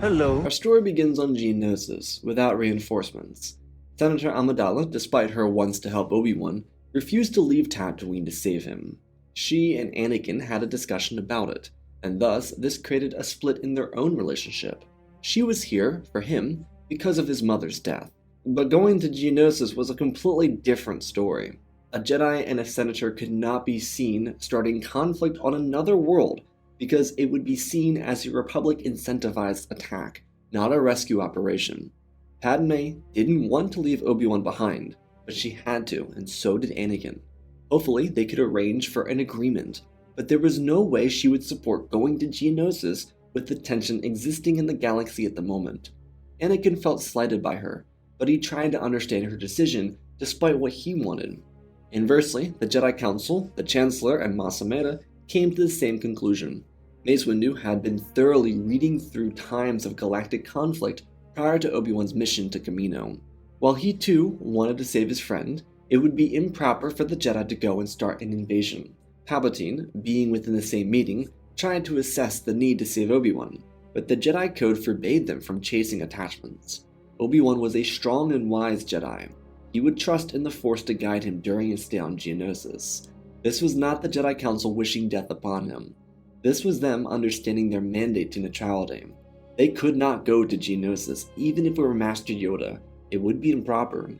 Hello. Our story begins on Geonosis, without reinforcements. Senator Amidala, despite her wants to help Obi-Wan, refused to leave Tatooine to save him. She and Anakin had a discussion about it, and thus this created a split in their own relationship. She was here, for him, because of his mother's death. But going to Geonosis was a completely different story. A Jedi and a Senator could not be seen starting conflict on another world because it would be seen as a Republic incentivized attack, not a rescue operation. Padme didn't want to leave Obi-Wan behind, but she had to, and so did Anakin. Hopefully, they could arrange for an agreement, but there was no way she would support going to Geonosis with the tension existing in the galaxy at the moment. Anakin felt slighted by her, but he tried to understand her decision despite what he wanted. Inversely, the Jedi Council, the Chancellor, and Mas Amedda came to the same conclusion. Mace Windu had been thoroughly reading through times of galactic conflict prior to Obi-Wan's mission to Kamino. While he too wanted to save his friend, it would be improper for the Jedi to go and start an invasion. Palpatine, being within the same meeting, tried to assess the need to save Obi-Wan, but the Jedi Code forbade them from chasing attachments. Obi-Wan was a strong and wise Jedi. He would trust in the Force to guide him during his stay on Geonosis. This was not the Jedi Council wishing death upon him. This was them understanding their mandate to neutrality. They could not go to Geonosis even if it were Master Yoda. It would be improper.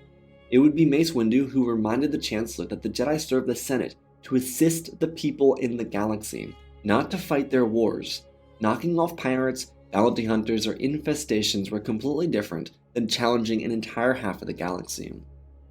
It would be Mace Windu who reminded the Chancellor that the Jedi served the Senate to assist the people in the galaxy, not to fight their wars. Knocking off pirates, bounty hunters, or infestations were completely different than challenging an entire half of the galaxy.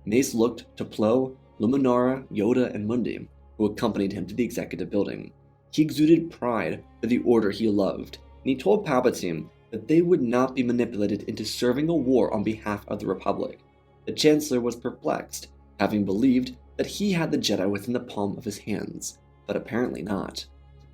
Mace looked to Plo, Luminara, Yoda, and Mundi, who accompanied him to the executive building. He exuded pride for the order he loved, and he told Palpatine that they would not be manipulated into serving a war on behalf of the Republic. The Chancellor was perplexed, having believed that he had the Jedi within the palm of his hands, but apparently not.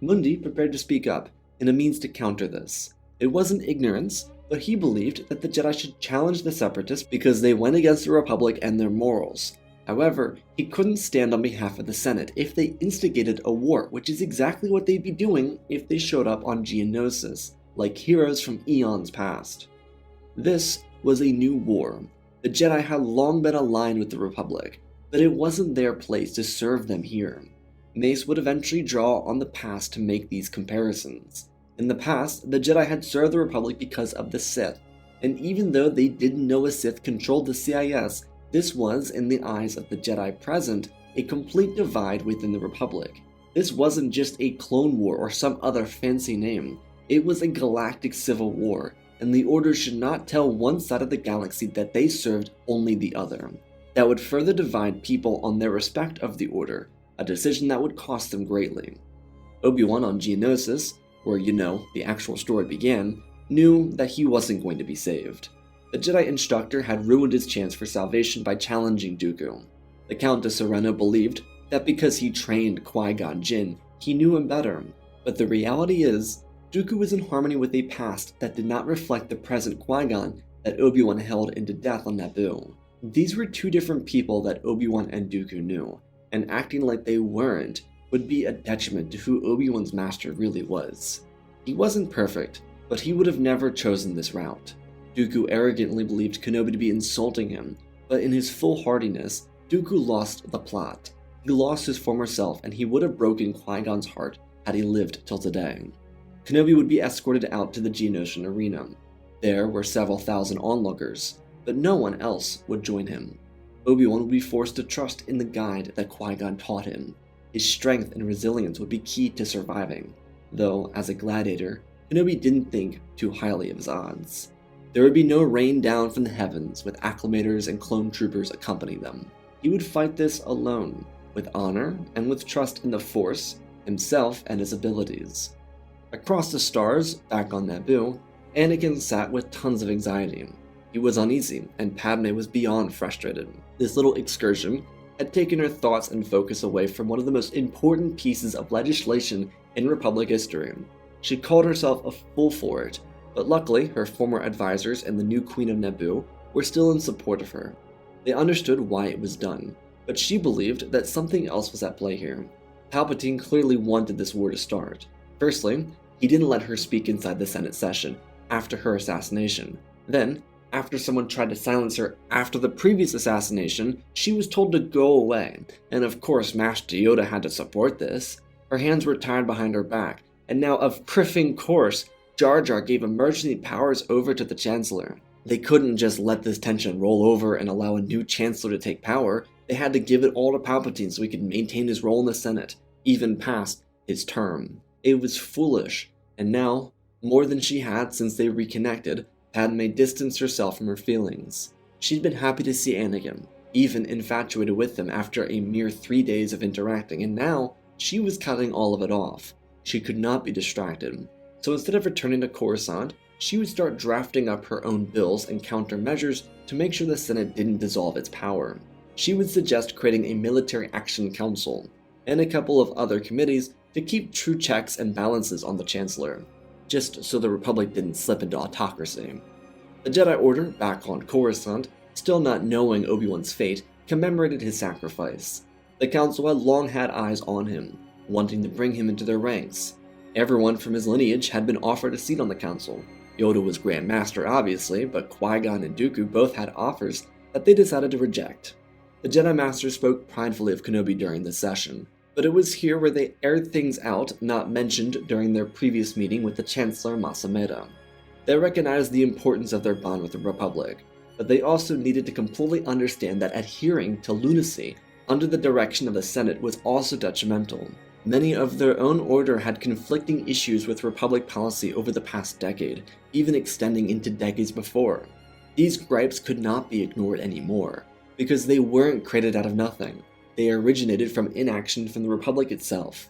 Mundi prepared to speak up, in a means to counter this. It wasn't ignorance, but he believed that the Jedi should challenge the Separatists because they went against the Republic and their morals. However, he couldn't stand on behalf of the Senate if they instigated a war, which is exactly what they'd be doing if they showed up on Geonosis, like heroes from eons past. This was a new war. The Jedi had long been aligned with the Republic, but it wasn't their place to serve them here. Mace would eventually draw on the past to make these comparisons. In the past, the Jedi had served the Republic because of the Sith, and even though they didn't know a Sith controlled the CIS, this was, in the eyes of the Jedi present, a complete divide within the Republic. This wasn't just a clone war or some other fancy name. It was a galactic civil war, and the Order should not tell one side of the galaxy that they served only the other. That would further divide people on their respect of the Order, a decision that would cost them greatly. Obi-Wan on Geonosis, where, the actual story began, knew that he wasn't going to be saved. The Jedi instructor had ruined his chance for salvation by challenging Dooku. The Countess Sereno believed that because he trained Qui-Gon Jinn, he knew him better, but the reality is, Dooku was in harmony with a past that did not reflect the present Qui-Gon that Obi-Wan held into death on Naboo. These were two different people that Obi-Wan and Dooku knew, and acting like they weren't would be a detriment to who Obi-Wan's master really was. He wasn't perfect, but he would have never chosen this route. Dooku arrogantly believed Kenobi to be insulting him, but in his foolhardiness, Dooku lost the plot. He lost his former self, and he would have broken Qui-Gon's heart had he lived till today. Kenobi would be escorted out to the Geonosian arena. There were several thousand onlookers, but no one else would join him. Obi-Wan would be forced to trust in the guide that Qui-Gon taught him. His strength and resilience would be key to surviving, though, as a gladiator, Kenobi didn't think too highly of his odds. There would be no rain down from the heavens with acclamators and clone troopers accompanying them. He would fight this alone, with honor and with trust in the Force, himself and his abilities. Across the stars, back on Naboo, Anakin sat with tons of anxiety. He was uneasy, and Padme was beyond frustrated. This little excursion had taken her thoughts and focus away from one of the most important pieces of legislation in Republic history. She called herself a fool for it, but luckily her former advisors and the new Queen of Naboo were still in support of her. They understood why it was done, but she believed that something else was at play here. Palpatine clearly wanted this war to start. Firstly, he didn't let her speak inside the Senate session, after her assassination. Then, after someone tried to silence her after the previous assassination, she was told to go away, and of course Master Yoda had to support this. Her hands were tied behind her back, and now of criffing course, Jar Jar gave emergency powers over to the Chancellor. They couldn't just let this tension roll over and allow a new Chancellor to take power. They had to give it all to Palpatine so he could maintain his role in the Senate, even past his term. It was foolish, and now, more than she had since they reconnected, Padme distanced herself from her feelings. She'd been happy to see Anakin, even infatuated with him after a mere 3 days of interacting, and now she was cutting all of it off. She could not be distracted. So instead of returning to Coruscant, she would start drafting up her own bills and countermeasures to make sure the Senate didn't dissolve its power. She would suggest creating a military action council, and a couple of other committees to keep true checks and balances on the Chancellor, just so the Republic didn't slip into autocracy. The Jedi Order, back on Coruscant, still not knowing Obi-Wan's fate, commemorated his sacrifice. The Council had long had eyes on him, wanting to bring him into their ranks. Everyone from his lineage had been offered a seat on the Council. Yoda was Grand Master, obviously, but Qui-Gon and Dooku both had offers that they decided to reject. The Jedi Master spoke pridefully of Kenobi during this session, but it was here where they aired things out not mentioned during their previous meeting with the Chancellor Masameda. They recognized the importance of their bond with the Republic, but they also needed to completely understand that adhering to lunacy under the direction of the Senate was also detrimental. Many of their own order had conflicting issues with Republic policy over the past decade, even extending into decades before. These gripes could not be ignored anymore, because they weren't created out of nothing. They originated from inaction from the Republic itself.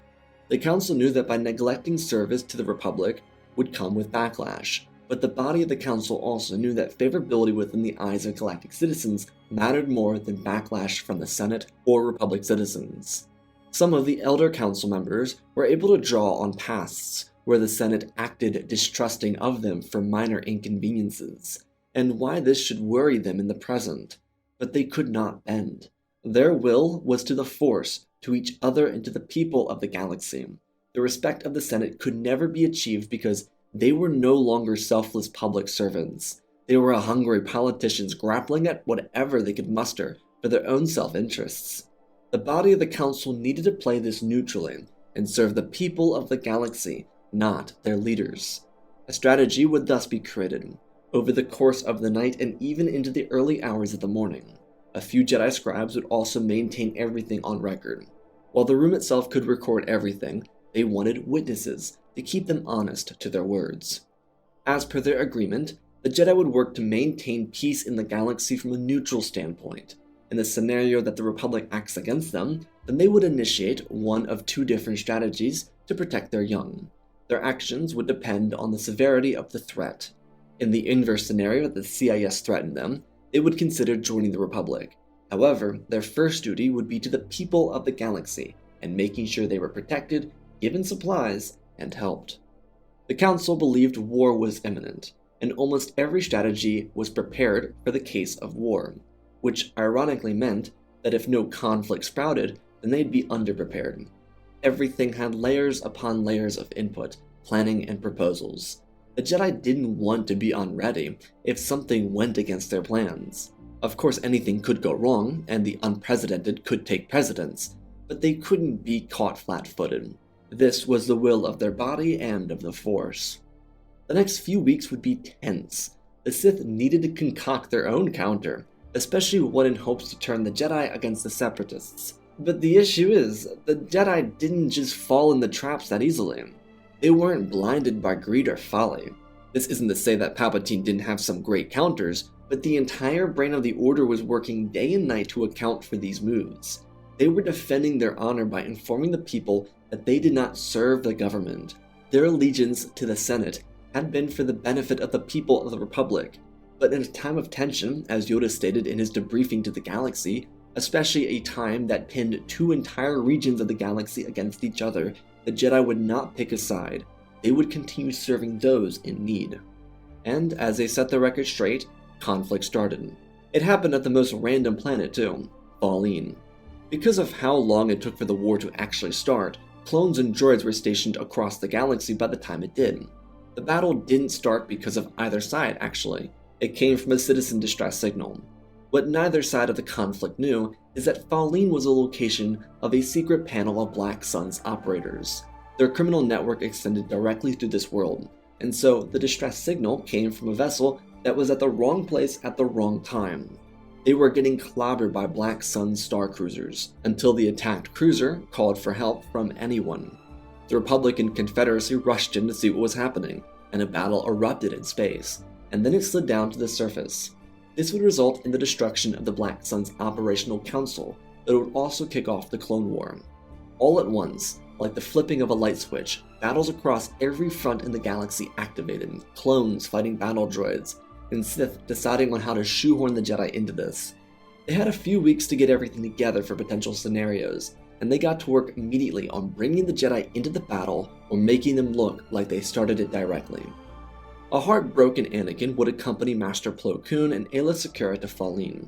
The Council knew that by neglecting service to the Republic would come with backlash, but the body of the Council also knew that favorability within the eyes of galactic citizens mattered more than backlash from the Senate or Republic citizens. Some of the elder Council members were able to draw on pasts where the Senate acted distrusting of them for minor inconveniences, and why this should worry them in the present. But they could not bend. Their will was to the Force, to each other, and to the people of the galaxy. The respect of the Senate could never be achieved because they were no longer selfless public servants. They were hungry politicians grappling at whatever they could muster for their own self-interests. The body of the Council needed to play this neutrally and serve the people of the galaxy, not their leaders. A strategy would thus be created. Over the course of the night and even into the early hours of the morning, a few Jedi scribes would also maintain everything on record. While the room itself could record everything, they wanted witnesses to keep them honest to their words. As per their agreement, the Jedi would work to maintain peace in the galaxy from a neutral standpoint. In the scenario that the Republic acts against them, then they would initiate one of two different strategies to protect their young. Their actions would depend on the severity of the threat. In the inverse scenario that the CIS threatened them, they would consider joining the Republic. However, their first duty would be to the people of the galaxy, and making sure they were protected, given supplies, and helped. The Council believed war was imminent, and almost every strategy was prepared for the case of war, which ironically meant that if no conflict sprouted, then they'd be underprepared. Everything had layers upon layers of input, planning, and proposals. The Jedi didn't want to be unready if something went against their plans. Of course, anything could go wrong, and the unprecedented could take precedence, but they couldn't be caught flat-footed. This was the will of their body and of the Force. The next few weeks would be tense. The Sith needed to concoct their own counter, especially one in hopes to turn the Jedi against the Separatists. But the issue is, the Jedi didn't just fall in the traps that easily. They weren't blinded by greed or folly. This isn't to say that Palpatine didn't have some great counters, but the entire brain of the Order was working day and night to account for these moves. They were defending their honor by informing the people that they did not serve the government. Their allegiance to the Senate had been for the benefit of the people of the Republic. But in a time of tension, as Yoda stated in his debriefing to the galaxy, especially a time that pinned two entire regions of the galaxy against each other, the Jedi would not pick a side. They would continue serving those in need. And as they set the record straight, conflict started. It happened at the most random planet too, Falline. Because of how long it took for the war to actually start, clones and droids were stationed across the galaxy by the time it did. The battle didn't start because of either side, actually. It came from a citizen distress signal. What neither side of the conflict knew is that Falline was a location of a secret panel of Black Sun's operators. Their criminal network extended directly through this world, and so the distress signal came from a vessel that was at the wrong place at the wrong time. They were getting clobbered by Black Sun's star cruisers, until the attacked cruiser called for help from anyone. The Republic and Confederacy rushed in to see what was happening, and a battle erupted in space, and then it slid down to the surface. This would result in the destruction of the Black Sun's operational council, but it would also kick off the Clone War. All at once, like the flipping of a light switch, battles across every front in the galaxy activated, clones fighting battle droids, and Sith deciding on how to shoehorn the Jedi into this. They had a few weeks to get everything together for potential scenarios, and they got to work immediately on bringing the Jedi into the battle or making them look like they started it directly. A heartbroken Anakin would accompany Master Plo Koon and Aayla Secura to Falline.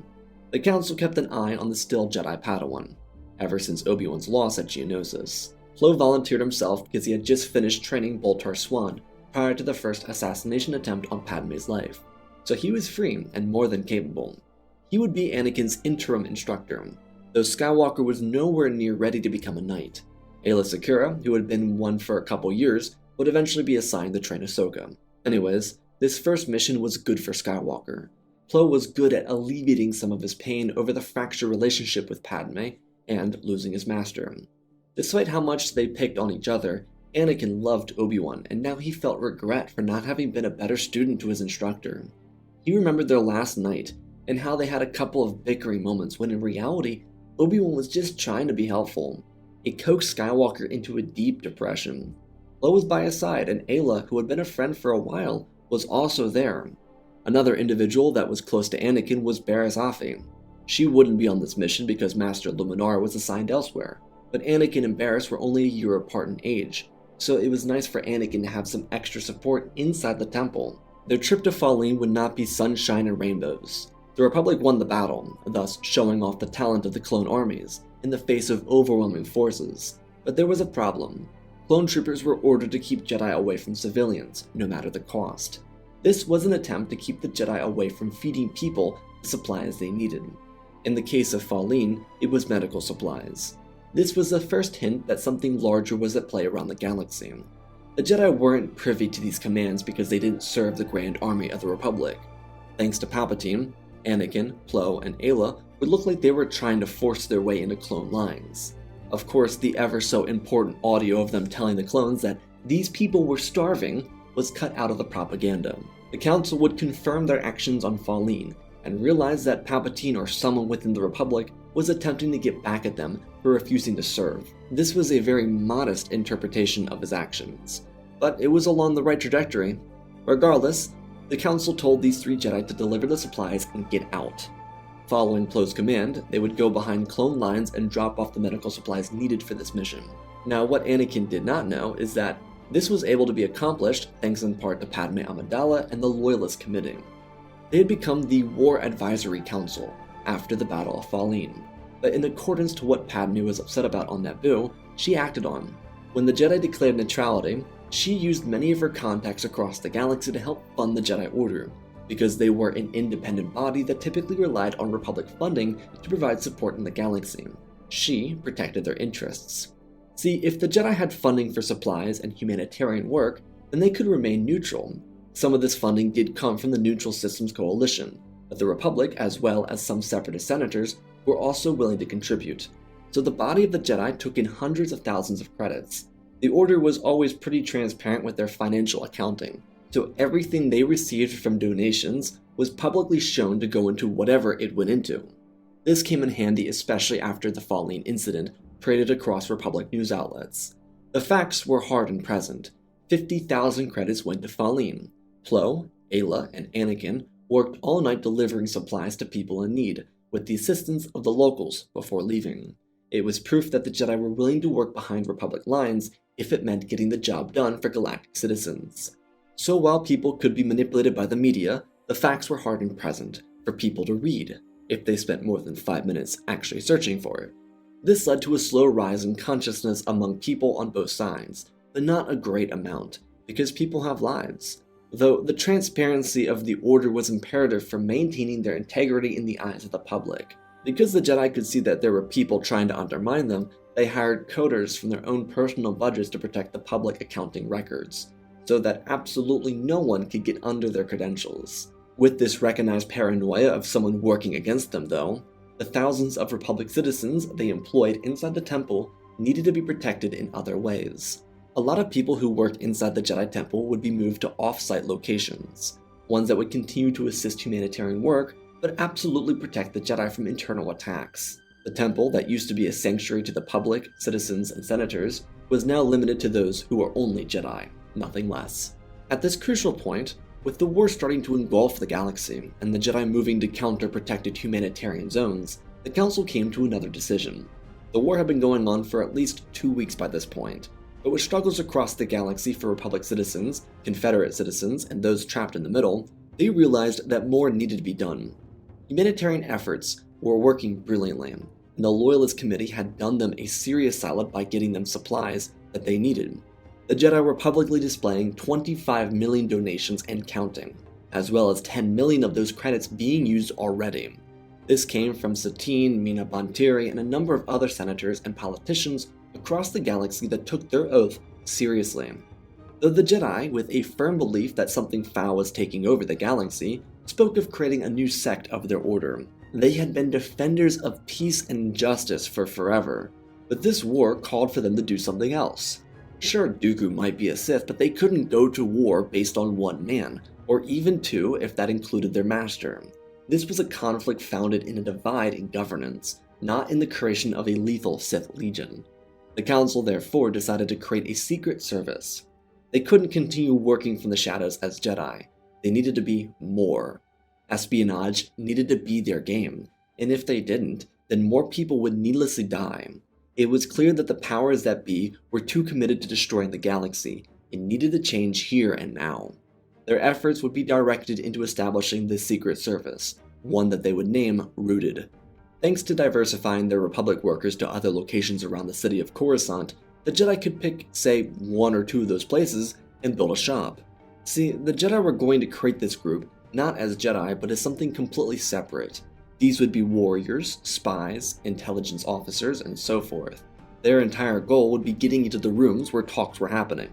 The Council kept an eye on the still Jedi Padawan, ever since Obi-Wan's loss at Geonosis. Plo volunteered himself because he had just finished training Boltar Swan prior to the first assassination attempt on Padme's life, so he was free and more than capable. He would be Anakin's interim instructor, though Skywalker was nowhere near ready to become a knight. Aayla Secura, who had been one for a couple years, would eventually be assigned to train Ahsoka. Anyways, this first mission was good for Skywalker. Plo was good at alleviating some of his pain over the fractured relationship with Padme and losing his master. Despite how much they picked on each other, Anakin loved Obi-Wan, and now he felt regret for not having been a better student to his instructor. He remembered their last night, and how they had a couple of bickering moments when in reality, Obi-Wan was just trying to be helpful. It coaxed Skywalker into a deep depression. Plo was by his side, and Aayla, who had been a friend for a while, was also there. Another individual that was close to Anakin was Barriss Offee. She wouldn't be on this mission because Master Luminara was assigned elsewhere, but Anakin and Barriss were only a year apart in age, so it was nice for Anakin to have some extra support inside the temple. Their trip to Falline would not be sunshine and rainbows. The Republic won the battle, thus showing off the talent of the clone armies in the face of overwhelming forces. But there was a problem. Clone troopers were ordered to keep Jedi away from civilians, no matter the cost. This was an attempt to keep the Jedi away from feeding people the supplies they needed. In the case of Falline, it was medical supplies. This was the first hint that something larger was at play around the galaxy. The Jedi weren't privy to these commands because they didn't serve the Grand Army of the Republic. Thanks to Palpatine, Anakin, Plo, and Aayla would look like they were trying to force their way into clone lines. Of course, the ever so important audio of them telling the clones that these people were starving was cut out of the propaganda. The Council would confirm their actions on Falline, and realize that Palpatine or someone within the Republic was attempting to get back at them for refusing to serve. This was a very modest interpretation of his actions, but it was along the right trajectory. Regardless, the Council told these three Jedi to deliver the supplies and get out. Following Plo's command, they would go behind clone lines and drop off the medical supplies needed for this mission. Now, what Anakin did not know is that this was able to be accomplished thanks in part to Padme Amidala and the Loyalist Committee. They had become the War Advisory Council after the Battle of Falline, but in accordance to what Padme was upset about on Naboo, she acted on. When the Jedi declared neutrality, she used many of her contacts across the galaxy to help fund the Jedi Order, because they were an independent body that typically relied on Republic funding to provide support in the galaxy. She protected their interests. See, if the Jedi had funding for supplies and humanitarian work, then they could remain neutral. Some of this funding did come from the Neutral Systems Coalition, but the Republic, as well as some separatist senators, were also willing to contribute. So the body of the Jedi took in hundreds of thousands of credits. The Order was always pretty transparent with their financial accounting, so everything they received from donations was publicly shown to go into whatever it went into. This came in handy especially after the Falline incident paraded across Republic news outlets. The facts were hard and present. 50,000 credits went to Falline. Plo, Aayla, and Anakin worked all night delivering supplies to people in need, with the assistance of the locals before leaving. It was proof that the Jedi were willing to work behind Republic lines if it meant getting the job done for galactic citizens. So while people could be manipulated by the media, the facts were hard and present for people to read, if they spent more than 5 minutes actually searching for it. This led to a slow rise in consciousness among people on both sides, but not a great amount, because people have lives. Though the transparency of the Order was imperative for maintaining their integrity in the eyes of the public. Because the Jedi could see that there were people trying to undermine them, they hired coders from their own personal budgets to protect the public accounting records, so that absolutely no one could get under their credentials. With this recognized paranoia of someone working against them, though, the thousands of Republic citizens they employed inside the temple needed to be protected in other ways. A lot of people who worked inside the Jedi Temple would be moved to off-site locations, ones that would continue to assist humanitarian work, but absolutely protect the Jedi from internal attacks. The temple, that used to be a sanctuary to the public, citizens, and senators, was now limited to those who were only Jedi, nothing less. At this crucial point, with the war starting to engulf the galaxy, and the Jedi moving to counter-protected humanitarian zones, the Council came to another decision. The war had been going on for at least 2 weeks by this point, but with struggles across the galaxy for Republic citizens, Confederate citizens, and those trapped in the middle, they realized that more needed to be done. Humanitarian efforts were working brilliantly, and the Loyalist Committee had done them a serious solid by getting them supplies that they needed. The Jedi were publicly displaying 25 million donations and counting, as well as 10 million of those credits being used already. This came from Satine, Mina Bonteri, and a number of other senators and politicians across the galaxy that took their oath seriously. Though the Jedi, with a firm belief that something foul was taking over the galaxy, spoke of creating a new sect of their order. They had been defenders of peace and justice for forever, but this war called for them to do something else. Sure, Dooku might be a Sith, but they couldn't go to war based on one man, or even two if that included their master. This was a conflict founded in a divide in governance, not in the creation of a lethal Sith legion. The Council therefore decided to create a secret service. They couldn't continue working from the shadows as Jedi. They needed to be more. Espionage needed to be their game, and if they didn't, then more people would needlessly die. It was clear that the powers that be were too committed to destroying the galaxy and needed to change here and now. Their efforts would be directed into establishing this secret service, one that they would name Rooted. Thanks to diversifying their Republic workers to other locations around the city of Coruscant, the Jedi could pick, say, 1 or 2 of those places and build a shop. See, the Jedi were going to create this group not as Jedi, but as something completely separate. These would be warriors, spies, intelligence officers, and so forth. Their entire goal would be getting into the rooms where talks were happening.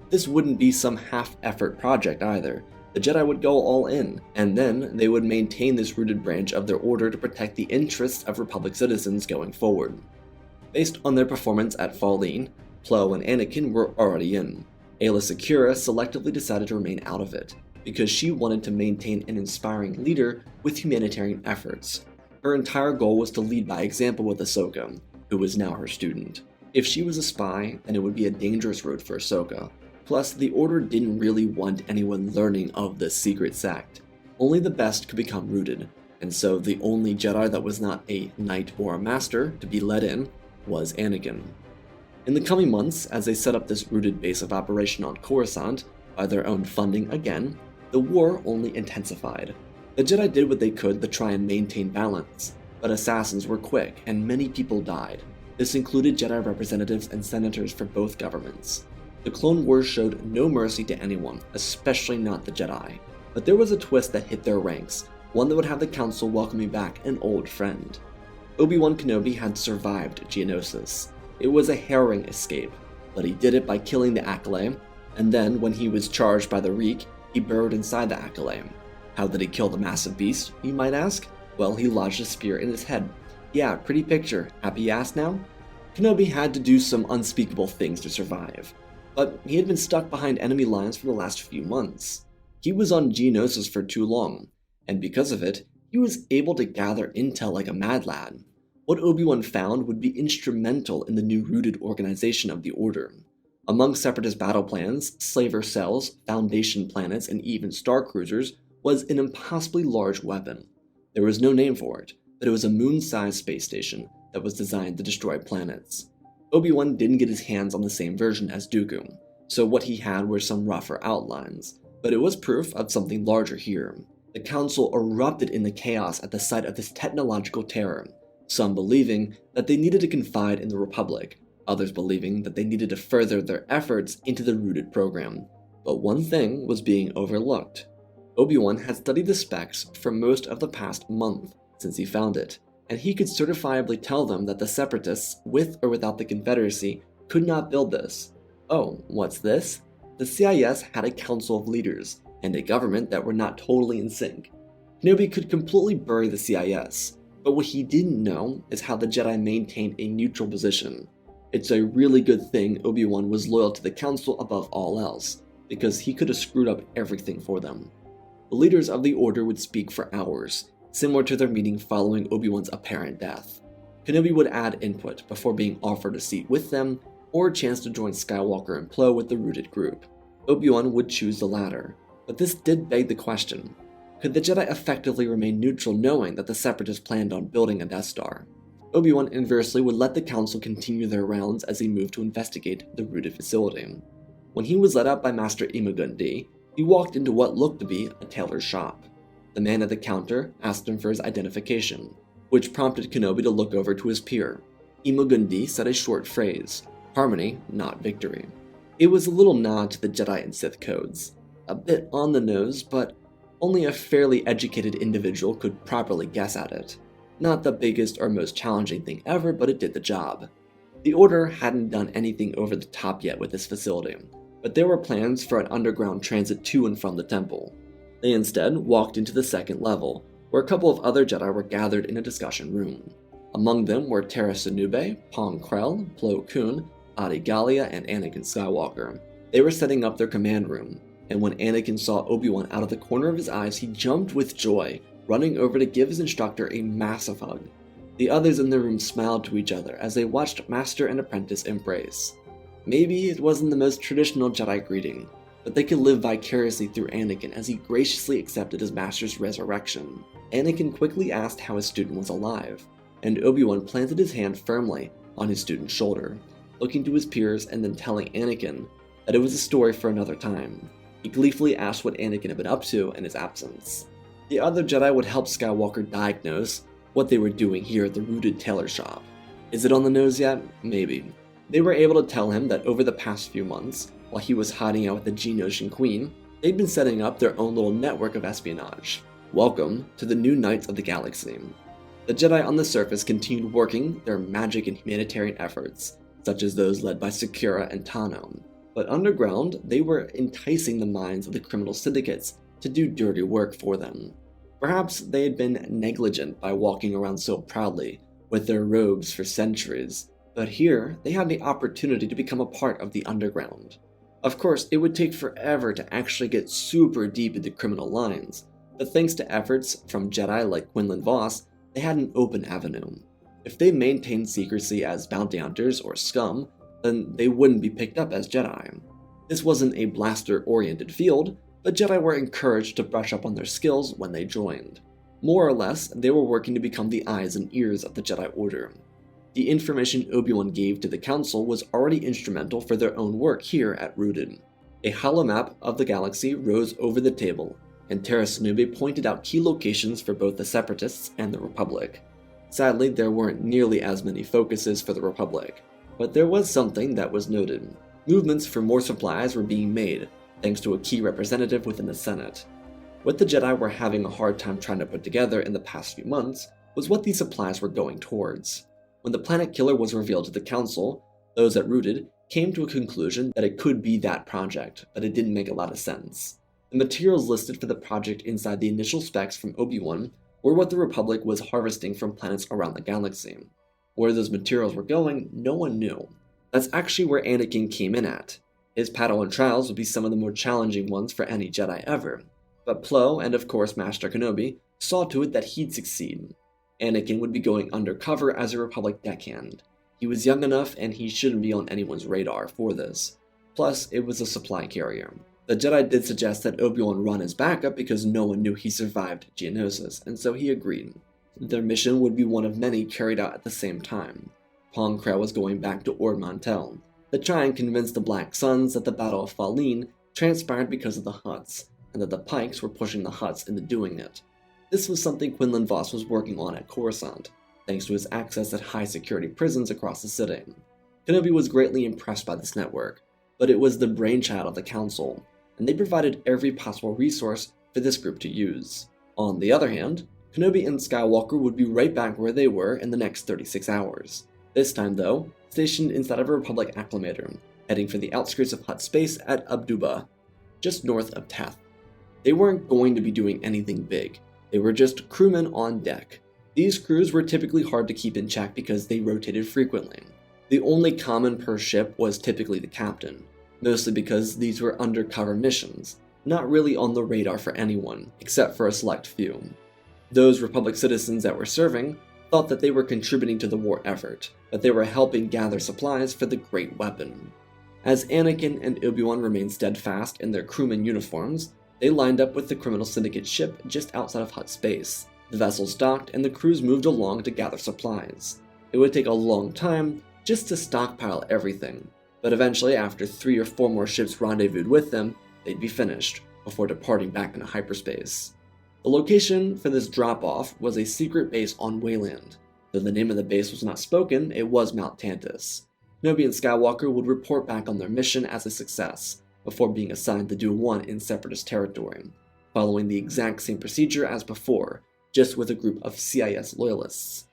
This wouldn't be some half-effort project either. The Jedi would go all in, and then they would maintain this rooted branch of their order to protect the interests of Republic citizens going forward. Based on their performance at Falline, Plo and Anakin were already in. Aayla Secura selectively decided to remain out of it, because she wanted to maintain an inspiring leader with humanitarian efforts. Her entire goal was to lead by example with Ahsoka, who was now her student. If she was a spy, then it would be a dangerous road for Ahsoka. Plus, the Order didn't really want anyone learning of this secret sect. Only the best could become rooted, and so the only Jedi that was not a knight or a master to be let in was Anakin. In the coming months, as they set up this rooted base of operation on Coruscant, by their own funding again, the war only intensified. The Jedi did what they could to try and maintain balance, but assassins were quick and many people died. This included Jedi representatives and senators for both governments. The Clone Wars showed no mercy to anyone, especially not the Jedi. But there was a twist that hit their ranks, one that would have the Council welcoming back an old friend. Obi-Wan Kenobi had survived Geonosis. It was a harrowing escape, but he did it by killing the Acolyte, and then when he was charged by the Reek, he burrowed inside the Acolyte. How did he kill the massive beast, you might ask? Well, he lodged a spear in his head. Yeah, pretty picture. Happy you asked now? Kenobi had to do some unspeakable things to survive. But he had been stuck behind enemy lines for the last few months. He was on Geonosis for too long, and because of it, he was able to gather intel like a mad lad. What Obi-Wan found would be instrumental in the new rooted organization of the Order. Among Separatist battle plans, slaver cells, Foundation planets, and even star cruisers was an impossibly large weapon. There was no name for it, but it was a moon-sized space station that was designed to destroy planets. Obi-Wan didn't get his hands on the same version as Dooku, so what he had were some rougher outlines, but it was proof of something larger here. The Council erupted in the chaos at the sight of this technological terror, some believing that they needed to confide in the Republic, others believing that they needed to further their efforts into the rooted program. But one thing was being overlooked. Obi-Wan had studied the specs for most of the past month since he found it, and he could certifiably tell them that the Separatists, with or without the Confederacy, could not build this. Oh, what's this? The CIS had a council of leaders, and a government that were not totally in sync. Kenobi could completely bury the CIS, but what he didn't know is how the Jedi maintained a neutral position. It's a really good thing Obi-Wan was loyal to the Council above all else, because he could have screwed up everything for them. The leaders of the Order would speak for hours, similar to their meeting following Obi-Wan's apparent death. Kenobi would add input before being offered a seat with them, or a chance to join Skywalker and Plo with the rooted group. Obi-Wan would choose the latter, but this did beg the question. Could the Jedi effectively remain neutral knowing that the Separatists planned on building a Death Star? Obi-Wan inversely would let the Council continue their rounds as they moved to investigate the rooted facility. When he was led out by Master Imogundi, he walked into what looked to be a tailor's shop. The man at the counter asked him for his identification, which prompted Kenobi to look over to his peer. Imogundi said a short phrase, "Harmony, not victory." It was a little nod to the Jedi and Sith codes. A bit on the nose, but only a fairly educated individual could properly guess at it. Not the biggest or most challenging thing ever, but it did the job. The Order hadn't done anything over the top yet with this facility, but there were plans for an underground transit to and from the temple. They instead walked into the second level, where a couple of other Jedi were gathered in a discussion room. Among them were Tera Sinube, Pong Krell, Plo Koon, Adi Gallia, and Anakin Skywalker. They were setting up their command room, and when Anakin saw Obi-Wan out of the corner of his eyes, he jumped with joy, running over to give his instructor a massive hug. The others in the room smiled to each other as they watched Master and Apprentice embrace. Maybe it wasn't the most traditional Jedi greeting, but they could live vicariously through Anakin as he graciously accepted his master's resurrection. Anakin quickly asked how his student was alive, and Obi-Wan planted his hand firmly on his student's shoulder, looking to his peers and then telling Anakin that it was a story for another time. He gleefully asked what Anakin had been up to in his absence. The other Jedi would help Skywalker diagnose what they were doing here at the rooted tailor shop. Is it on the nose yet? Maybe. They were able to tell him that over the past few months, while he was hiding out with the Geonosian Queen, they'd been setting up their own little network of espionage. Welcome to the new Knights of the Galaxy. The Jedi on the surface continued working their magic and humanitarian efforts, such as those led by Sakura and Tano. But underground, they were enticing the minds of the criminal syndicates to do dirty work for them. Perhaps they had been negligent by walking around so proudly with their robes for centuries, but here they had the opportunity to become a part of the underground. Of course, it would take forever to actually get super deep into criminal lines, but thanks to efforts from Jedi like Quinlan Vos, they had an open avenue. If they maintained secrecy as bounty hunters or scum, then they wouldn't be picked up as Jedi. This wasn't a blaster-oriented field, but Jedi were encouraged to brush up on their skills when they joined. More or less, they were working to become the eyes and ears of the Jedi Order. The information Obi-Wan gave to the Council was already instrumental for their own work here at Rooted. A holomap of the galaxy rose over the table, and Tera Sinube pointed out key locations for both the Separatists and the Republic. Sadly, there weren't nearly as many focuses for the Republic, but there was something that was noted. Movements for more supplies were being made, thanks to a key representative within the Senate. What the Jedi were having a hard time trying to put together in the past few months was what these supplies were going towards. When the planet killer was revealed to the Council, those at Rooted came to a conclusion that it could be that project, but it didn't make a lot of sense. The materials listed for the project inside the initial specs from Obi-Wan were what the Republic was harvesting from planets around the galaxy. Where those materials were going, no one knew. That's actually where Anakin came in at. His Padawan trials would be some of the more challenging ones for any Jedi ever, but Plo, and of course Master Kenobi, saw to it that he'd succeed. Anakin would be going undercover as a Republic deckhand. He was young enough and he shouldn't be on anyone's radar for this. Plus, it was a supply carrier. The Jedi did suggest that Obi-Wan run as backup because no one knew he survived Geonosis, and so he agreed. Their mission would be one of many carried out at the same time. Pong Krell was going back to Ord Mantell to try and convince the Black Suns that the Battle of Falline transpired because of the Hutts, and that the Pikes were pushing the Hutts into doing it. This was something Quinlan Vos was working on at Coruscant, thanks to his access at high-security prisons across the city. Kenobi was greatly impressed by this network, but it was the brainchild of the Council. and they provided every possible resource for this group to use. On the other hand, Kenobi and Skywalker would be right back where they were in the next 36 hours. This time, though, stationed inside of a Republic acclimator, heading for the outskirts of Hutt space at Abduba, just north of Teth. They weren't going to be doing anything big. They were just crewmen on deck. These crews were typically hard to keep in check because they rotated frequently. The only common per ship was typically the captain, mostly because these were undercover missions, not really on the radar for anyone, except for a select few. Those Republic citizens that were serving thought that they were contributing to the war effort, but they were helping gather supplies for the Great Weapon. As Anakin and Obi-Wan remained steadfast in their crewman uniforms, they lined up with the criminal syndicate ship just outside of Hutt space. The vessels docked and the crews moved along to gather supplies. It would take a long time just to stockpile everything, but eventually after 3 or 4 more ships rendezvoused with them, they'd be finished, before departing back into hyperspace. The location for this drop-off was a secret base on Wayland. Though the name of the base was not spoken, it was Mount Tantus. Kenobi and Skywalker would report back on their mission as a success, before being assigned to Duel 1 in Separatist territory, following the exact same procedure as before, just with a group of CIS loyalists.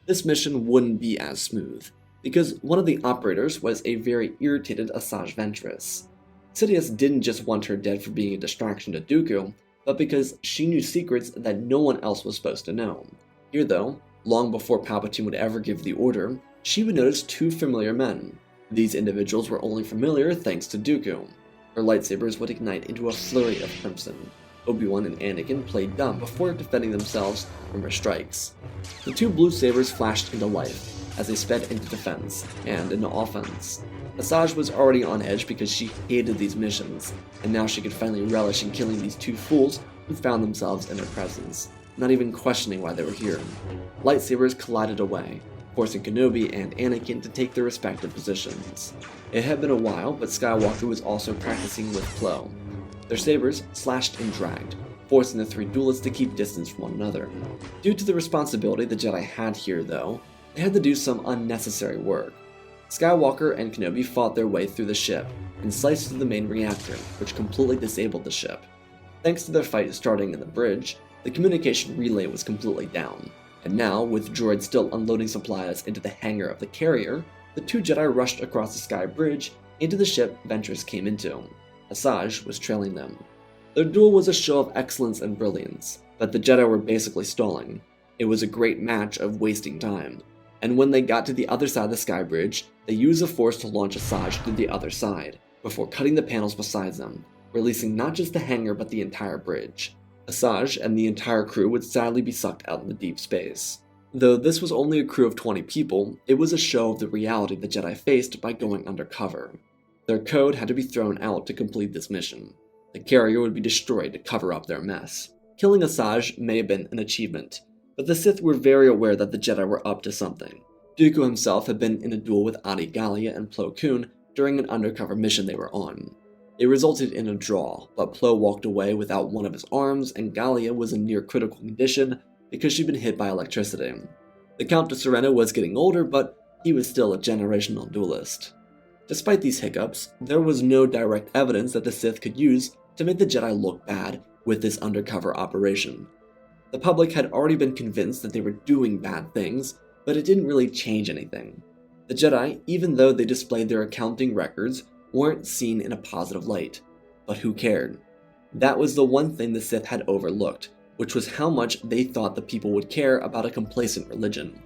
This mission wouldn't be as smooth, because one of the operators was a very irritated Assaj Ventress. Sidious didn't just want her dead for being a distraction to Dooku, but because she knew secrets that no one else was supposed to know. Here though, long before Palpatine would ever give the order, she would notice 2 familiar men. These individuals were only familiar thanks to Dooku. Her lightsabers would ignite into a flurry of crimson. Obi-Wan and Anakin played dumb before defending themselves from her strikes. The 2 blue sabers flashed into life as they sped into defense and into offense. Assaj was already on edge because she hated these missions, and now she could finally relish in killing these 2 fools who found themselves in her presence, not even questioning why they were here. Lightsabers collided away, forcing Kenobi and Anakin to take their respective positions. It had been a while, but Skywalker was also practicing with Plo. Their sabers slashed and dragged, forcing the 3 duelists to keep distance from one another. Due to the responsibility the Jedi had here, though, they had to do some unnecessary work. Skywalker and Kenobi fought their way through the ship and sliced through the main reactor, which completely disabled the ship. Thanks to their fight starting in the bridge, the communication relay was completely down, and now, with droids still unloading supplies into the hangar of the carrier, the 2 Jedi rushed across the sky bridge into the ship Ventress came into. Assaj was trailing them. Their duel was a show of excellence and brilliance, but the Jedi were basically stalling. It was a great match of wasting time, and when they got to the other side of the sky bridge, they used the Force to launch Assaj through the other side, before cutting the panels beside them, releasing not just the hangar but the entire bridge. Assaj and the entire crew would sadly be sucked out into deep space. Though this was only a crew of 20 people, it was a show of the reality the Jedi faced by going undercover. Their code had to be thrown out to complete this mission. The carrier would be destroyed to cover up their mess. Killing Assaj may have been an achievement, but the Sith were very aware that the Jedi were up to something. Dooku himself had been in a duel with Adi Gallia and Plo Koon during an undercover mission they were on. It resulted in a draw, but Plo walked away without one of his arms, and Gallia was in near critical condition because she'd been hit by electricity. The Count de Sereno was getting older, but he was still a generational duelist. Despite these hiccups, there was no direct evidence that the Sith could use to make the Jedi look bad with this undercover operation. The public had already been convinced that they were doing bad things, but it didn't really change anything. The Jedi, even though they displayed their accounting records, weren't seen in a positive light. But who cared? That was the one thing the Sith had overlooked, which was how much they thought the people would care about a complacent religion.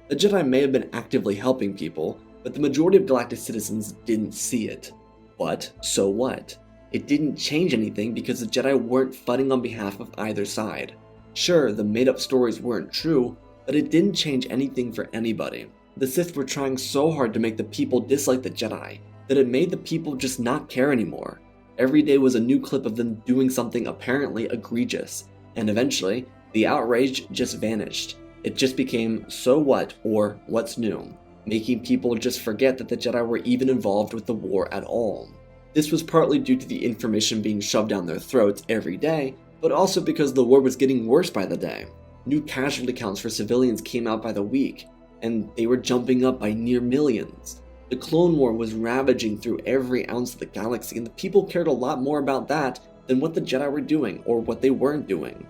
The Jedi may have been actively helping people, but the majority of galactic citizens didn't see it. But so what? It didn't change anything because the Jedi weren't fighting on behalf of either side. Sure, the made-up stories weren't true, but it didn't change anything for anybody. The Sith were trying so hard to make the people dislike the Jedi that it made the people just not care anymore. Every day was a new clip of them doing something apparently egregious, and eventually, the outrage just vanished. It just became so what or what's new, making people just forget that the Jedi were even involved with the war at all. This was partly due to the information being shoved down their throats every day, but also because the war was getting worse by the day. New casualty counts for civilians came out by the week, and they were jumping up by near millions. The Clone War was ravaging through every ounce of the galaxy, and the people cared a lot more about that than what the Jedi were doing, or what they weren't doing.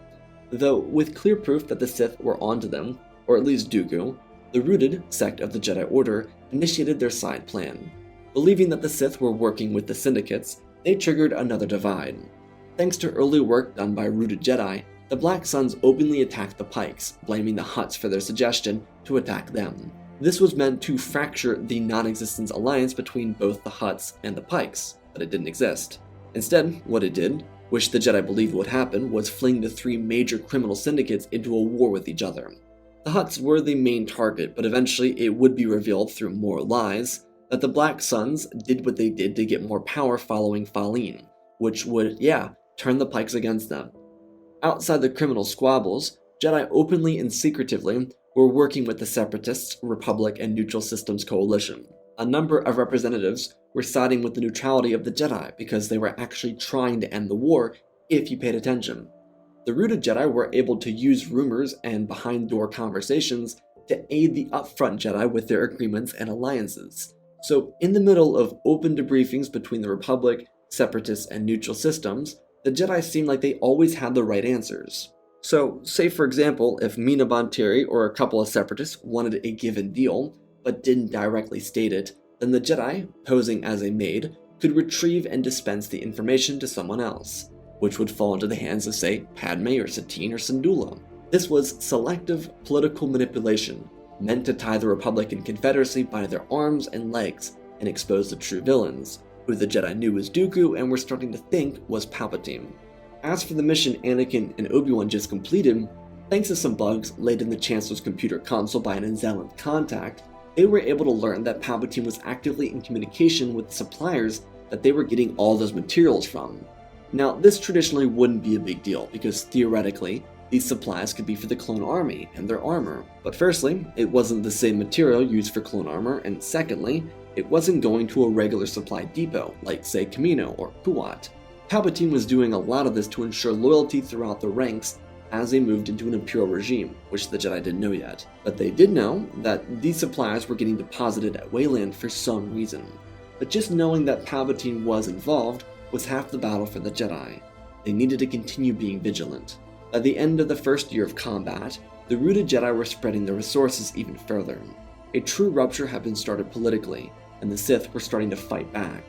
Though, with clear proof that the Sith were onto them, or at least Dooku, the rooted sect of the Jedi Order initiated their side plan. Believing that the Sith were working with the syndicates, they triggered another divide. Thanks to early work done by rooted Jedi, the Black Suns openly attacked the Pikes, blaming the Hutts for their suggestion to attack them. This was meant to fracture the non-existent alliance between both the Hutts and the Pikes, but it didn't exist. Instead, what it did, which the Jedi believed would happen, was fling the three major criminal syndicates into a war with each other. The Hutts were the main target, but eventually it would be revealed through more lies that the Black Suns did what they did to get more power following Falline, which would, turn the Pikes against them. Outside the criminal squabbles, Jedi openly and secretively were working with the Separatists, Republic, and Neutral Systems Coalition. A number of representatives were siding with the neutrality of the Jedi because they were actually trying to end the war if you paid attention. The rooted Jedi were able to use rumors and behind-door conversations to aid the upfront Jedi with their agreements and alliances. So, in the middle of open debriefings between the Republic, Separatists, and Neutral Systems, the Jedi seemed like they always had the right answers. So, say for example, if Mina Bonteri or a couple of Separatists wanted a given deal, but didn't directly state it, then the Jedi, posing as a maid, could retrieve and dispense the information to someone else, which would fall into the hands of, say, Padme or Satine or Syndulla. This was selective political manipulation, meant to tie the Republic and Confederacy by their arms and legs and expose the true villains, who the Jedi knew was Dooku and were starting to think was Palpatine. As for the mission Anakin and Obi-Wan just completed, thanks to some bugs laid in the Chancellor's computer console by an Anzellan contact, they were able to learn that Palpatine was actively in communication with the suppliers that they were getting all those materials from. Now, this traditionally wouldn't be a big deal, because theoretically, these supplies could be for the clone army and their armor. But firstly, it wasn't the same material used for clone armor, and secondly, it wasn't going to a regular supply depot, like say Kamino or Kuat. Palpatine was doing a lot of this to ensure loyalty throughout the ranks as they moved into an Imperial regime, which the Jedi didn't know yet. But they did know that these supplies were getting deposited at Wayland for some reason. But just knowing that Palpatine was involved was half the battle for the Jedi. They needed to continue being vigilant. At the end of the first year of combat, the rooted Jedi were spreading their resources even further. A true rupture had been started politically, and the Sith were starting to fight back.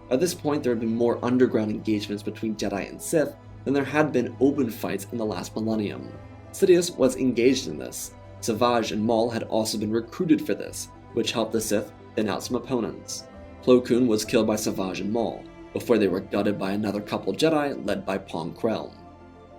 At this point, there had been more underground engagements between Jedi and Sith than there had been open fights in the last millennium. Sidious was engaged in this. Savage and Maul had also been recruited for this, which helped the Sith thin out some opponents. Plo Koon was killed by Savage and Maul, before they were gutted by another couple Jedi led by Pong Krell.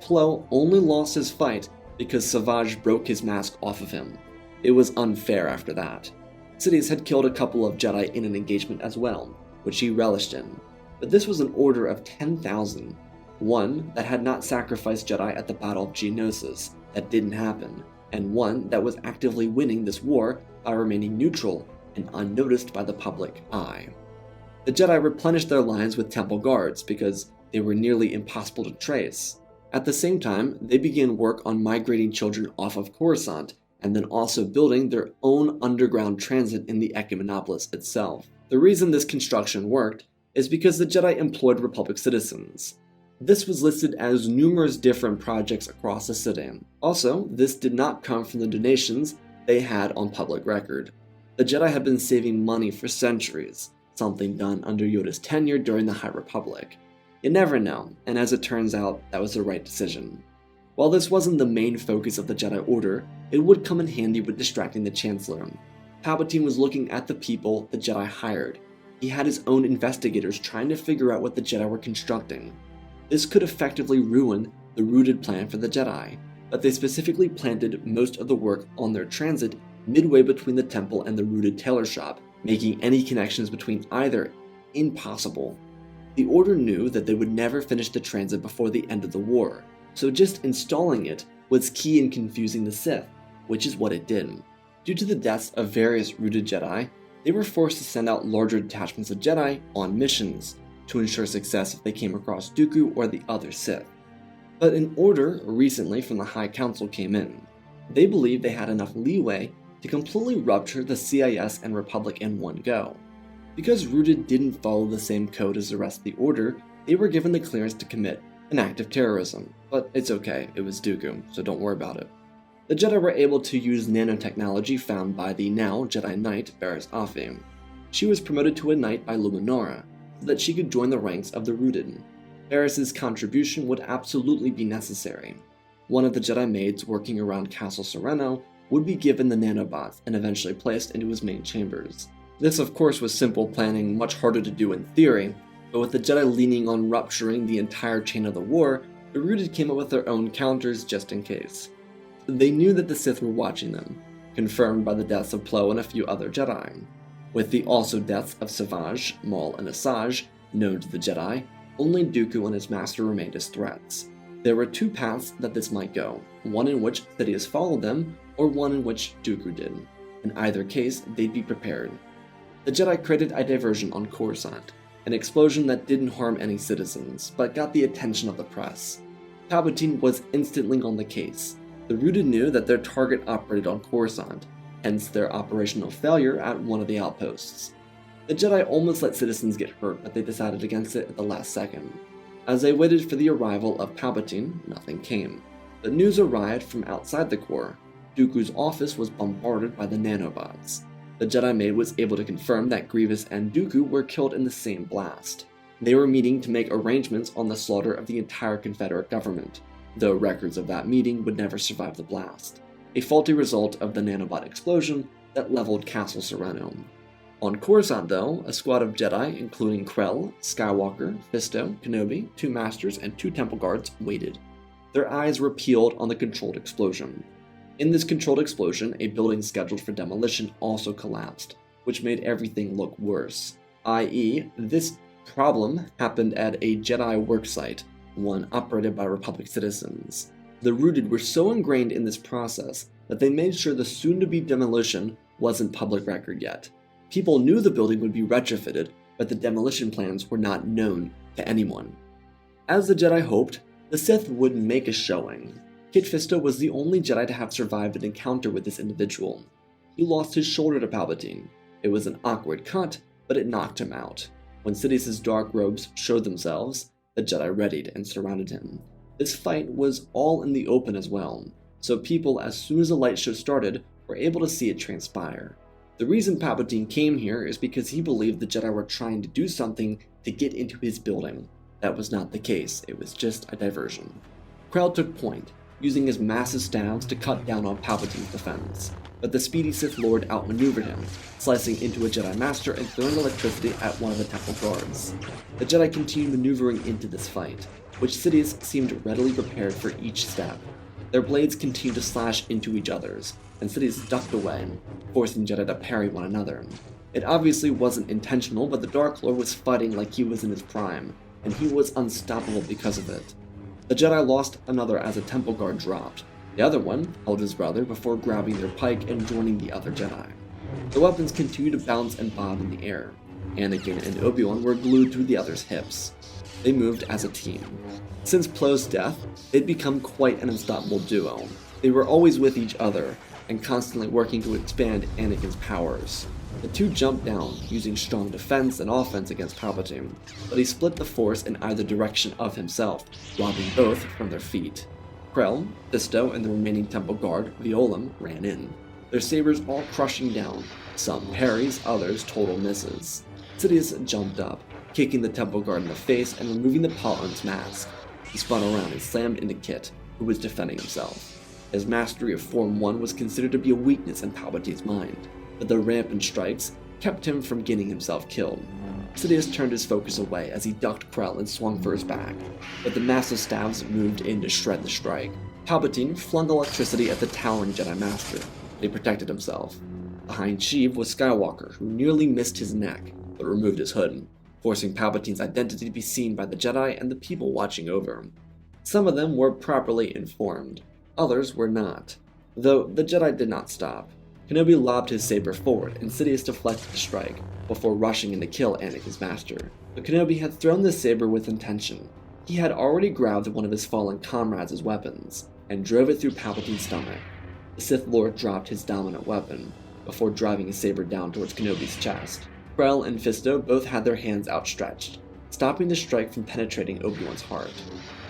Plo only lost his fight because Savage broke his mask off of him. It was unfair after that. Sidious had killed a couple of Jedi in an engagement as well, which he relished in, but this was an order of 10,000, one that had not sacrificed Jedi at the Battle of Geonosis, that didn't happen, and one that was actively winning this war by remaining neutral and unnoticed by the public eye. The Jedi replenished their lines with temple guards because they were nearly impossible to trace. At the same time, they began work on migrating children off of Coruscant, and then also building their own underground transit in the Ecumenopolis itself. The reason this construction worked is because the Jedi employed Republic citizens. This was listed as numerous different projects across the city. Also, this did not come from the donations they had on public record. The Jedi had been saving money for centuries, something done under Yoda's tenure during the High Republic. You never know, and as it turns out, that was the right decision. While this wasn't the main focus of the Jedi Order, it would come in handy with distracting the Chancellor. Palpatine was looking at the people the Jedi hired. He had his own investigators trying to figure out what the Jedi were constructing. This could effectively ruin the rooted plan for the Jedi, but they specifically planted most of the work on their transit midway between the temple and the rooted tailor shop, making any connections between either impossible. The Order knew that they would never finish the transit before the end of the war, so just installing it was key in confusing the Sith, which is what it did. Due to the deaths of various rooted Jedi, they were forced to send out larger detachments of Jedi on missions to ensure success if they came across Dooku or the other Sith. But an order recently from the High Council came in. They believed they had enough leeway to completely rupture the CIS and Republic in one go. Because Rooted didn't follow the same code as the rest of the Order, they were given the clearance to commit an act of terrorism. But it's okay, it was Dooku, so don't worry about it. The Jedi were able to use nanotechnology found by the now Jedi Knight Barriss Offee. She was promoted to a Knight by Luminara, so that she could join the ranks of the Rooted. Barriss's contribution would absolutely be necessary. One of the Jedi maids working around Castle Sereno would be given the nanobots and eventually placed into his main chambers. This of course was simple planning, much harder to do in theory, but with the Jedi leaning on rupturing the entire chain of the war, the Rooted came up with their own counters just in case. They knew that the Sith were watching them, confirmed by the deaths of Plo and a few other Jedi. With the also deaths of Savage, Maul, and Assaj, known to the Jedi, only Dooku and his master remained as threats. There were two paths that this might go, one in which Sidious followed them, or one in which Dooku did. In either case, they'd be prepared. The Jedi created a diversion on Coruscant, an explosion that didn't harm any citizens, but got the attention of the press. Palpatine was instantly on the case. The Rooted knew that their target operated on Coruscant, hence their operational failure at one of the outposts. The Jedi almost let citizens get hurt, but they decided against it at the last second. As they waited for the arrival of Palpatine, nothing came. But news arrived from outside the core. Dooku's office was bombarded by the nanobots. The Jedi maid was able to confirm that Grievous and Dooku were killed in the same blast. They were meeting to make arrangements on the slaughter of the entire Confederate government, though records of that meeting would never survive the blast, a faulty result of the nanobot explosion that leveled Castle Sereno. On Coruscant, though, a squad of Jedi, including Krell, Skywalker, Fisto, Kenobi, 2 Masters, and 2 Temple Guards, waited. Their eyes were peeled on the controlled explosion. In this controlled explosion, a building scheduled for demolition also collapsed, which made everything look worse, i.e., this problem happened at a Jedi worksite, one operated by Republic citizens. The Rooted were so ingrained in this process that they made sure the soon-to-be demolition wasn't public record yet. People knew the building would be retrofitted, but the demolition plans were not known to anyone. As the Jedi hoped, the Sith would make a showing. Kit Fisto was the only Jedi to have survived an encounter with this individual. He lost his shoulder to Palpatine. It was an awkward cut, but it knocked him out. When Sidious's dark robes showed themselves, the Jedi readied and surrounded him. This fight was all in the open as well, so people, as soon as the light show started, were able to see it transpire. The reason Palpatine came here is because he believed the Jedi were trying to do something to get into his building. That was not the case, it was just a diversion. Krell took point, using his massive staves to cut down on Palpatine's defense, but the speedy Sith Lord outmaneuvered him, slicing into a Jedi Master and throwing electricity at one of the Temple Guards. The Jedi continued maneuvering into this fight, which Sidious seemed readily prepared for each step. Their blades continued to slash into each other's, and Sidious ducked away, forcing Jedi to parry one another. It obviously wasn't intentional, but the Dark Lord was fighting like he was in his prime, and he was unstoppable because of it. The Jedi lost another as a Temple Guard dropped. The other one held his brother before grabbing their pike and joining the other Jedi. The weapons continued to bounce and bob in the air. Anakin and Obi-Wan were glued to the other's hips. They moved as a team. Since Plo's death, they'd become quite an unstoppable duo. They were always with each other, and constantly working to expand Anakin's powers. The two jumped down, using strong defense and offense against Palpatine, but he split the Force in either direction of himself, robbing both from their feet. Krell, Fisto, and the remaining Temple Guard, Violam, ran in, their sabers all crushing down, some parries, others total misses. Sidious jumped up, kicking the Temple Guard in the face and removing the Palatine's mask. He spun around and slammed into Kit, who was defending himself. His mastery of Form 1 was considered to be a weakness in Palpatine's mind, but the rampant strikes kept him from getting himself killed. Sidious turned his focus away as he ducked Krell and swung for his back, but the massive staves moved in to shred the strike. Palpatine flung electricity at the towering Jedi Master, but he protected himself. Behind Sheev was Skywalker, who nearly missed his neck, but removed his hood, forcing Palpatine's identity to be seen by the Jedi and the people watching over him. Some of them were properly informed, others were not, though the Jedi did not stop. Kenobi lobbed his saber forward, and Sidious deflected the strike, before rushing in to kill Anakin's master. But Kenobi had thrown the saber with intention. He had already grabbed one of his fallen comrades' weapons, and drove it through Palpatine's stomach. The Sith Lord dropped his dominant weapon, before driving his saber down towards Kenobi's chest. Krell and Fisto both had their hands outstretched, stopping the strike from penetrating Obi-Wan's heart.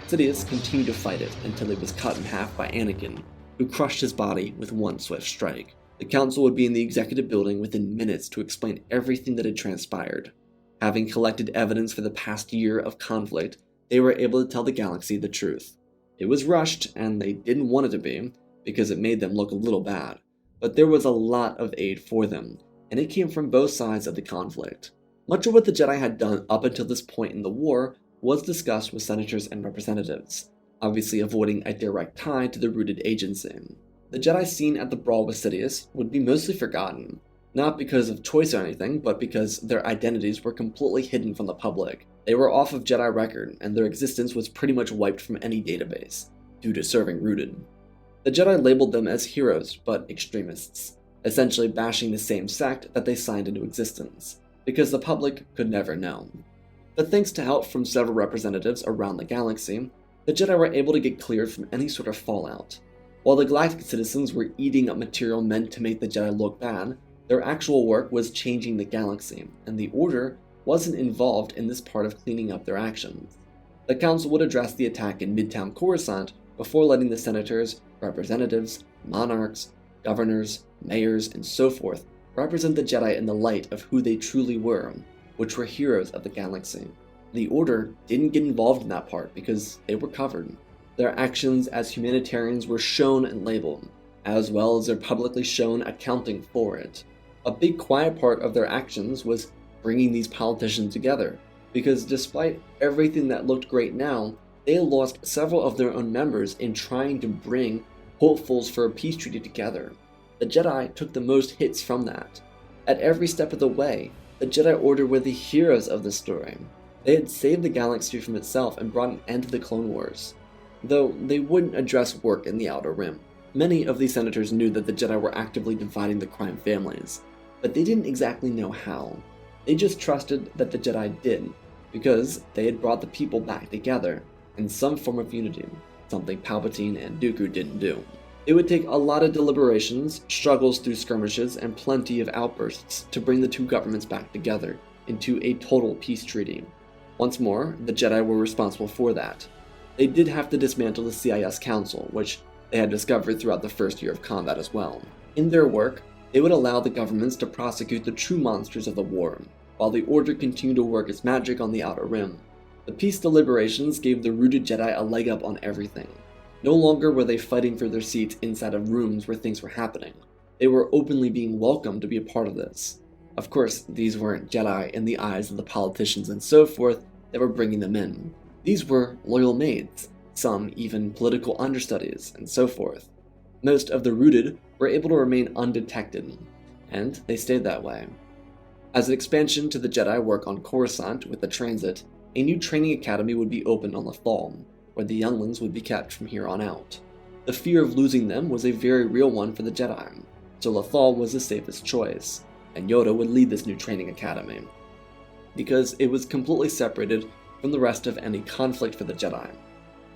Sidious continued to fight it until he was cut in half by Anakin, who crushed his body with one swift strike. The Council would be in the executive building within minutes to explain everything that had transpired. Having collected evidence for the past year of conflict, they were able to tell the galaxy the truth. It was rushed, and they didn't want it to be, because it made them look a little bad, but there was a lot of aid for them, and it came from both sides of the conflict. Much of what the Jedi had done up until this point in the war was discussed with senators and representatives, obviously avoiding a direct tie to the rooted agency. The Jedi seen at the brawl with Sidious would be mostly forgotten, not because of choice or anything, but because their identities were completely hidden from the public. They were off of Jedi record, and their existence was pretty much wiped from any database, due to serving rooted. The Jedi labeled them as heroes, but extremists, essentially bashing the same sect that they signed into existence, because the public could never know. But thanks to help from several representatives around the galaxy, the Jedi were able to get cleared from any sort of fallout. While the Galactic citizens were eating up material meant to make the Jedi look bad, their actual work was changing the galaxy, and the Order wasn't involved in this part of cleaning up their actions. The Council would address the attack in Midtown Coruscant before letting the senators, representatives, monarchs, governors, mayors, and so forth represent the Jedi in the light of who they truly were, which were heroes of the galaxy. The Order didn't get involved in that part because they were covered. Their actions as humanitarians were shown and labeled, as well as their publicly shown accounting for it. A big quiet part of their actions was bringing these politicians together, because despite everything that looked great now, they lost several of their own members in trying to bring hopefuls for a peace treaty together. The Jedi took the most hits from that. At every step of the way, the Jedi Order were the heroes of the story. They had saved the galaxy from itself and brought an end to the Clone Wars, though they wouldn't address work in the Outer Rim. Many of these senators knew that the Jedi were actively dividing the crime families, but they didn't exactly know how. They just trusted that the Jedi did, because they had brought the people back together in some form of unity, something Palpatine and Dooku didn't do. It would take a lot of deliberations, struggles through skirmishes, and plenty of outbursts to bring the two governments back together into a total peace treaty. Once more, the Jedi were responsible for that. They did have to dismantle the Jedi Council, which they had discovered throughout the first year of combat as well. In their work, they would allow the governments to prosecute the true monsters of the war, while the Order continued to work its magic on the Outer Rim. The peace deliberations gave the rooted Jedi a leg up on everything. No longer were they fighting for their seats inside of rooms where things were happening. They were openly being welcomed to be a part of this. Of course, these weren't Jedi in the eyes of the politicians and so forth that were bringing them in. These were loyal maids, some even political understudies, and so forth. Most of the rooted were able to remain undetected, and they stayed that way. As an expansion to the Jedi work on Coruscant with the transit, a new training academy would be opened on Lothal, where the younglings would be kept from here on out. The fear of losing them was a very real one for the Jedi, so Lothal was the safest choice, and Yoda would lead this new training academy, because it was completely separated from the rest of any conflict for the Jedi.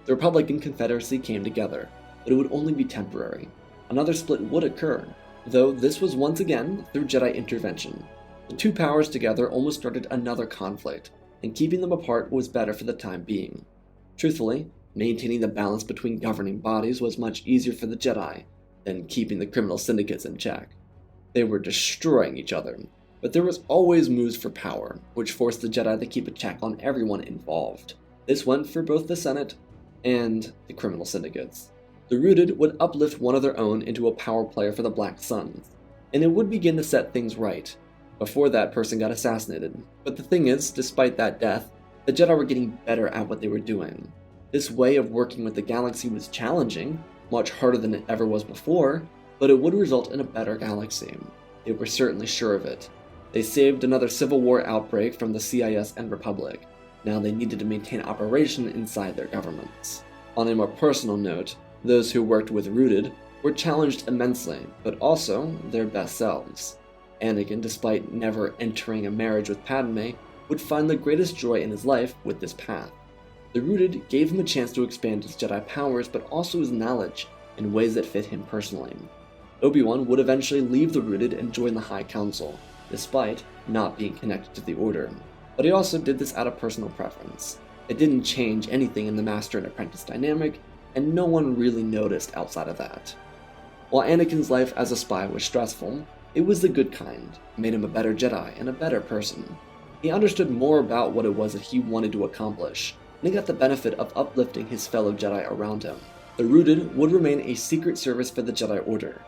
The Republic and Confederacy came together, but it would only be temporary. Another split would occur, though this was once again through Jedi intervention. The two powers together almost started another conflict, and keeping them apart was better for the time being. Truthfully, maintaining the balance between governing bodies was much easier for the Jedi than keeping the criminal syndicates in check. They were destroying each other, but there was always moves for power, which forced the Jedi to keep a check on everyone involved. This went for both the Senate and the criminal syndicates. The rooted would uplift one of their own into a power player for the Black Suns, and it would begin to set things right, before that person got assassinated. But the thing is, despite that death, the Jedi were getting better at what they were doing. This way of working with the galaxy was challenging, much harder than it ever was before, but it would result in a better galaxy. They were certainly sure of it. They saved another civil war outbreak from the CIS and Republic. Now they needed to maintain operation inside their governments. On a more personal note, those who worked with Rooted were challenged immensely, but also their best selves. Anakin, despite never entering a marriage with Padme, would find the greatest joy in his life with this path. The Rooted gave him a chance to expand his Jedi powers, but also his knowledge in ways that fit him personally. Obi-Wan would eventually leave the Rooted and join the High Council, despite not being connected to the Order, but he also did this out of personal preference. It didn't change anything in the master and apprentice dynamic, and no one really noticed outside of that. While Anakin's life as a spy was stressful, it was the good kind. It made him a better Jedi and a better person. He understood more about what it was that he wanted to accomplish, and he got the benefit of uplifting his fellow Jedi around him. The Rooted would remain a secret service for the Jedi Order,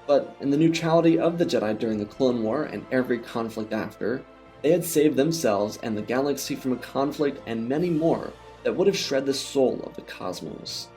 but in the neutrality of the Jedi during the Clone War and every conflict after, they had saved themselves and the galaxy from a conflict and many more that would have shred the soul of the cosmos.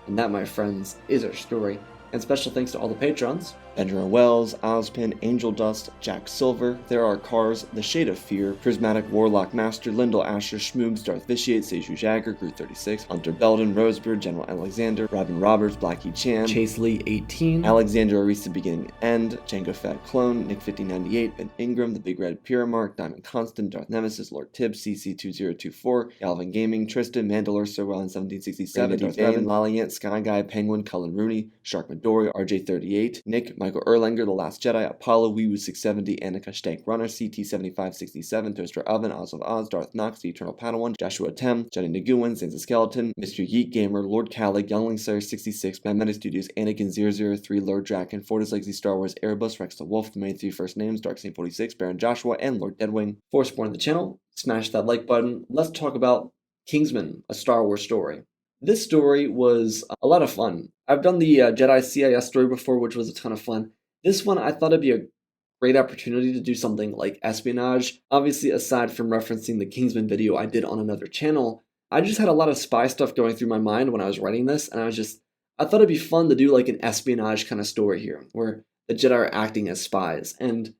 And that, my friends, is our story. And special thanks to all the patrons: Benjamin Wells, Ozpin, Angel Dust, Jack Silver, There Are Cars, The Shade of Fear, Prismatic Warlock Master, Lyndall Asher, Schmoogs, Darth Vitiate, Seju Jagger, Groot 36, Hunter Belden, Rosebeard, General Alexander, Robin Roberts, Blackie Chan, Chase Lee 18, Alexander Arisa Beginning and End, Django Fat Clone, Nick 5098, Ben Ingram, The Big Red Pyramark, Diamond Constant, Darth Nemesis, Lord Tibbs, CC2024, Galvin Gaming, Tristan, Mandalore, Sirwell in 1767, Darth Vane, Laliant, Sky Guy, Penguin, Cullen Rooney, Shark Midori, RJ38, Nick, Michael Erlanger, The Last Jedi, Apollo, Weewoo 670, Annika Stank Runner, CT7567, Toaster Oven, Oz of Oz, Darth Knox, The Eternal Padawan, Joshua Tem, Jenny Naguin, Sansa Skeleton, Mr. Yeet Gamer, Lord Calic, Youngling Slayer 66, Mad Meta Studios, Anakin 003, Lord Draken, Fortis Legacy Star Wars, Airbus, Rex the Wolf, the main three first names, Dark Saint 46, Baron Joshua, and Lord Deadwing. For supporting the channel, smash that like button. Let's talk about Kingsman, a Star Wars story. This story was a lot of fun. I've done the Jedi CIS story before, which was a ton of fun. This one, I thought it'd be a great opportunity to do something like espionage. Obviously, aside from referencing the Kingsman video I did on another channel, I just had a lot of spy stuff going through my mind when I was writing this, and I thought it'd be fun to do like an espionage kind of story here, where the Jedi are acting as spies. And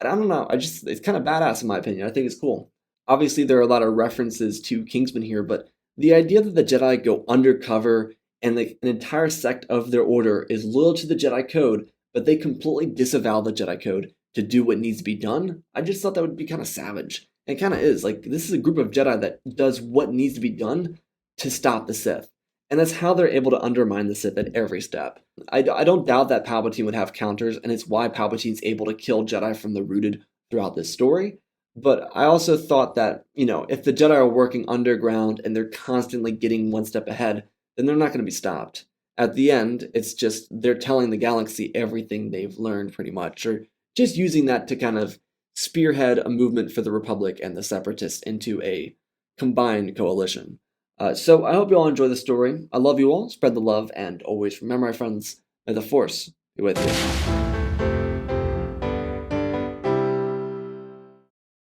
I don't know, it's kind of badass in my opinion. I think it's cool. Obviously, there are a lot of references to Kingsman here, but the idea that the Jedi go undercover and an entire sect of their order is loyal to the Jedi Code, but they completely disavow the Jedi Code to do what needs to be done, I just thought that would be kind of savage. And it kind of is. Like, this is a group of Jedi that does what needs to be done to stop the Sith. And that's how they're able to undermine the Sith at every step. I don't doubt that Palpatine would have counters, and it's why Palpatine's able to kill Jedi from the Rooted throughout this story. But I also thought that, if the Jedi are working underground and they're constantly getting one step ahead, then they're not going to be stopped. At the end, it's just they're telling the galaxy everything they've learned pretty much, or just using that to kind of spearhead a movement for the Republic and the Separatists into a combined coalition. So I hope you all enjoy the story. I love you all, spread the love, and always remember, my friends, may the Force be with you.